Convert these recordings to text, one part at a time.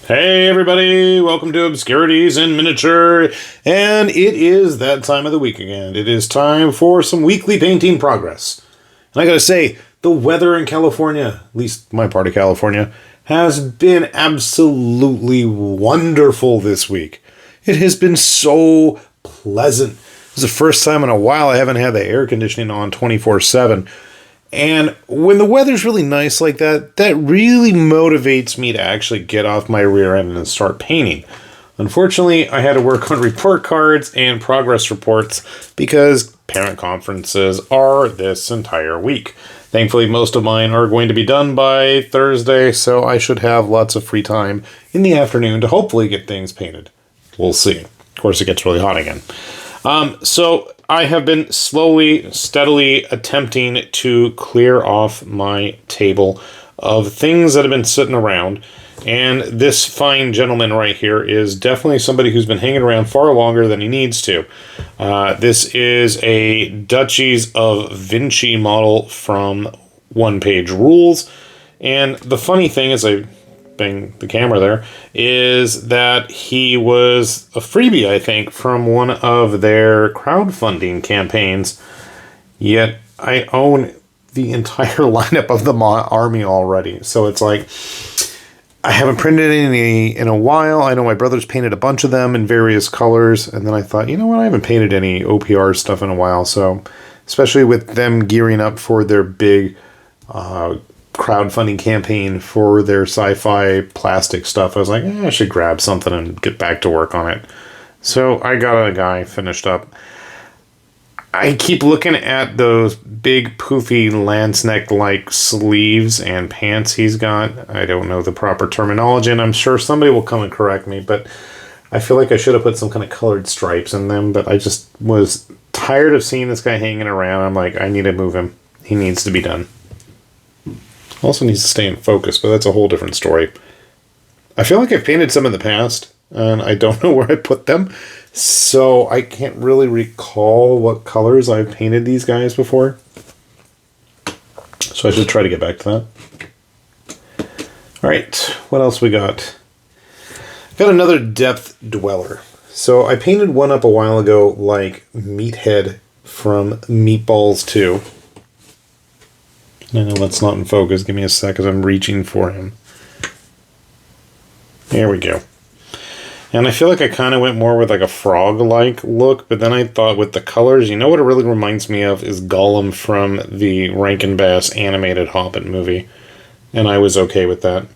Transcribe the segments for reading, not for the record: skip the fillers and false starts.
Hey everybody, welcome to Obscurities in Miniature, and it is that time of the week again. It is time for some weekly painting progress. And I gotta say, the weather in California, at least my part of California, has been absolutely wonderful this week. It has been so pleasant. This is the first time in a while I haven't had the air conditioning on 24/7. And when the weather's really nice like that, that really motivates me to actually get off my rear end and start painting. Unfortunately, I had to work on report cards and progress reports because parent conferences are this entire week. Thankfully, most of mine are going to be done by Thursday, so I should have lots of free time in the afternoon to hopefully get things painted. We'll see. Of course, it gets really hot again. So I have been slowly, steadily attempting to clear off my table of things that have been sitting around. And this fine gentleman right here is definitely somebody who's been hanging around far longer than he needs to. This is a Duchies of Vinci model from One Page Rules. And the funny thing is, I bang the camera there, is that he was a freebie, I think, from one of their crowdfunding campaigns. Yet I own the entire lineup of the army already. So it's like, I haven't printed any in a while. I know my brother's painted a bunch of them in various colors. And then I thought, you know what, I haven't painted any OPR stuff in a while. So especially with them gearing up for their big crowdfunding campaign for their sci-fi plastic stuff, I was like, I should grab something and get back to work on it. So I got a guy finished up. I keep looking at those big poofy lance neck like sleeves and pants he's got. I don't know the proper terminology, and I'm sure somebody will come and correct me, but I feel like I should have put some kind of colored stripes in them, but I just was tired of seeing this guy hanging around. I'm like, I need to move him. He needs to be done. Also needs to stay in focus, but that's a whole different story. I feel like I've painted some in the past, and I don't know where I put them, so I can't really recall what colors I've painted these guys before. So I should try to get back to that. Alright, what else we got? Got another depth dweller. So I painted one up a while ago like Meathead from Meatballs 2. I know that's not in focus. Give me a sec as I'm reaching for him. There we go. And I feel like I kind of went more with like a frog-like look, but then I thought with the colors, you know what it really reminds me of is Gollum from the Rankin Bass animated Hobbit movie. And I was okay with that.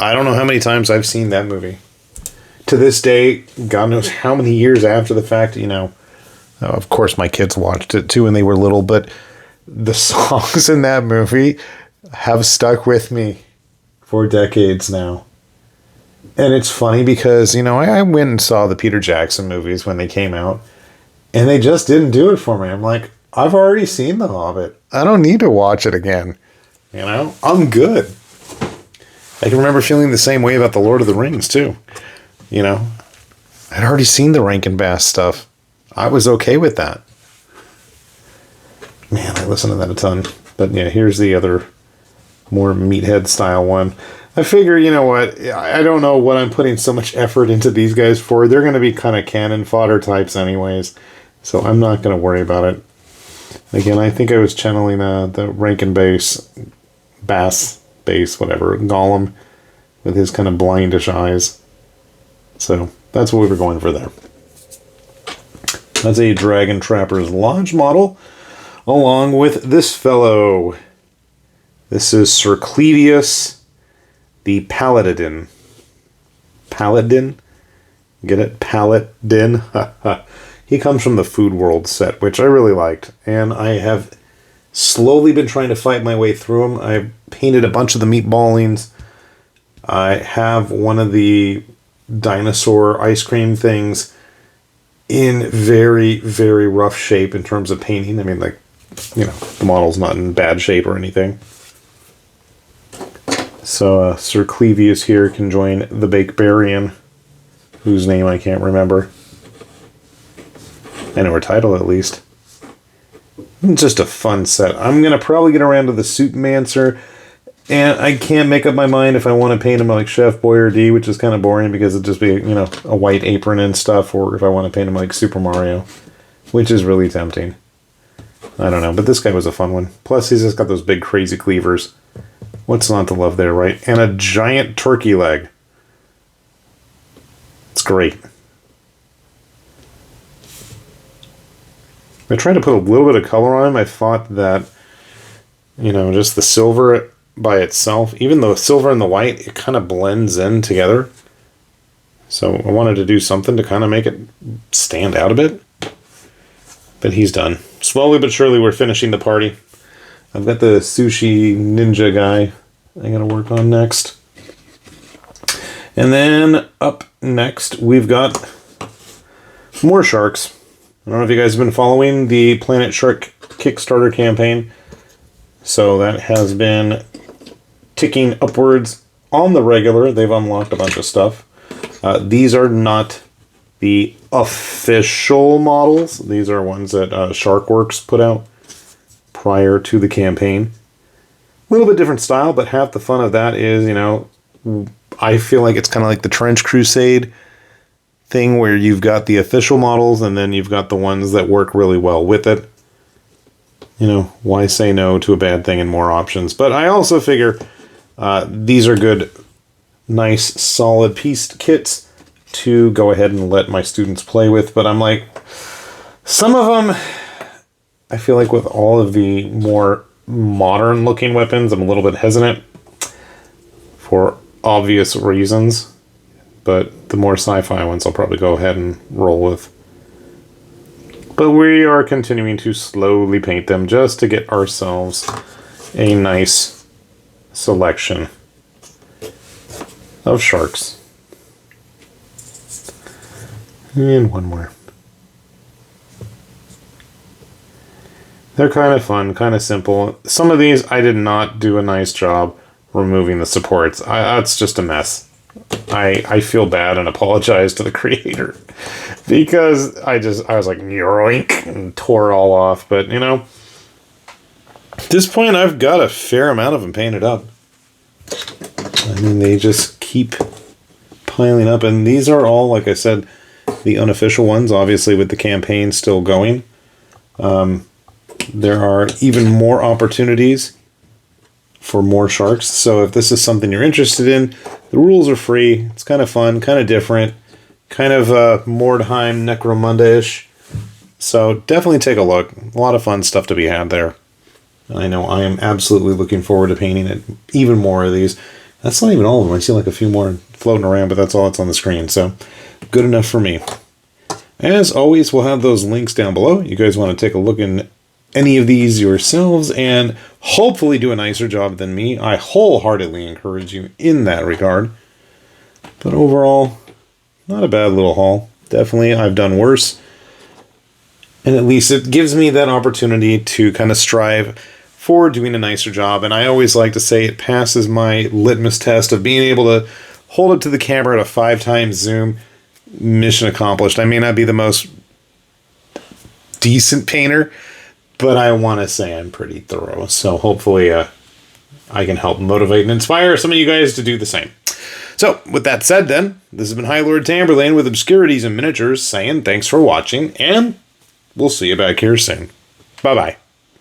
I don't know how many times I've seen that movie. To this day, God knows how many years after the fact, you know. Of course my kids watched it too when they were little, but the songs in that movie have stuck with me for decades now. And it's funny because, you know, I went and saw the Peter Jackson movies when they came out, and they just didn't do it for me. I'm like, I've already seen The Hobbit. I don't need to watch it again. You know, I'm good. I can remember feeling the same way about The Lord of the Rings, too. You know, I'd already seen the Rankin Bass stuff. I was okay with that. Man, I listen to that a ton. But yeah, here's the other more Meathead style one. I figure, you know what, I don't know what I'm putting so much effort into these guys for. They're going to be kind of cannon fodder types anyways. So I'm not going to worry about it. Again, I think I was channeling the Rankin Bass, whatever, Gollum, with his kind of blindish eyes. So that's what we were going for there. That's a Dragon Trapper's Lodge model, along with this fellow. This is Sir Clevius, the Paladin. Paladin? Get it? Paladin? He comes from the Food World set, which I really liked. And I have slowly been trying to fight my way through them. I painted a bunch of the meatballings. I have one of the dinosaur ice cream things in very, very rough shape in terms of painting. I mean, like, you know, the model's not in bad shape or anything. So Sir Clevius here can join the Bakebarian, whose name I can't remember. I know her title at least. It's just a fun set. I'm going to probably get around to the Suitmancer And I can't make up my mind if I want to paint him like Chef Boyardee, which is kind of boring because it'd just be, you know, a white apron and stuff, or if I want to paint him like Super Mario, which is really tempting. I don't know, but this guy was a fun one. Plus, he's just got those big crazy cleavers. What's not to love there, right? And a giant turkey leg. It's great. I tried to put a little bit of color on him. I thought that, you know, just the silver by itself, even though silver and the white, it kind of blends in together. So I wanted to do something to kind of make it stand out a bit. But he's done. Slowly but surely we're finishing the party. I've got the sushi ninja guy I gotta work on next. And then up next we've got more sharks. I don't know if you guys have been following the Planet Shark Kickstarter campaign. So that has been ticking upwards on the regular. They've unlocked a bunch of stuff. These are not the official models. These are ones that Sharkworks put out prior to the campaign. A little bit different style, but half the fun of that is, you know, I feel like it's kind of like the Trench Crusade thing where you've got the official models and then you've got the ones that work really well with it. You know, why say no to a bad thing and more options? But I also figure these are good, nice, solid pieced kits to go ahead and let my students play with. But I'm like, some of them, I feel like with all of the more modern looking weapons, I'm a little bit hesitant for obvious reasons. But the more sci-fi ones I'll probably go ahead and roll with. But we are continuing to slowly paint them just to get ourselves a nice selection of sharks. And one more. They're kind of fun, kind of simple. Some of these I did not do a nice job removing the supports. That's just a mess. I feel bad and apologize to the creator because I was like yoink and tore it all off. But you know, at this point I've got a fair amount of them painted up. I mean, they just keep piling up, and these are all, like I said, the unofficial ones. Obviously, with the campaign still going, there are even more opportunities for more sharks. So if this is something you're interested in, the rules are free. It's kind of fun, kind of different, kind of Mordheim Necromunda-ish. So definitely take a look. A lot of fun stuff to be had there. I know I am absolutely looking forward to painting it. Even more of these. That's not even all of them. I see like a few more floating around, but that's all that's on the screen. So good enough for me. As always, we'll have those links down below. You guys want to take a look in any of these yourselves and hopefully do a nicer job than me. I wholeheartedly encourage you in that regard. But overall, not a bad little haul. Definitely, I've done worse. And at least it gives me that opportunity to kind of strive for doing a nicer job. And I always like to say it passes my litmus test of being able to hold it to the camera at a 5x zoom. Mission accomplished. I may not be the most decent painter, but I want to say I'm pretty thorough. So hopefully I can help motivate and inspire some of you guys to do the same. So with that said then, this has been High Lord Tamberlane with Obscurities and Miniatures saying thanks for watching, and we'll see you back here soon. Bye-bye.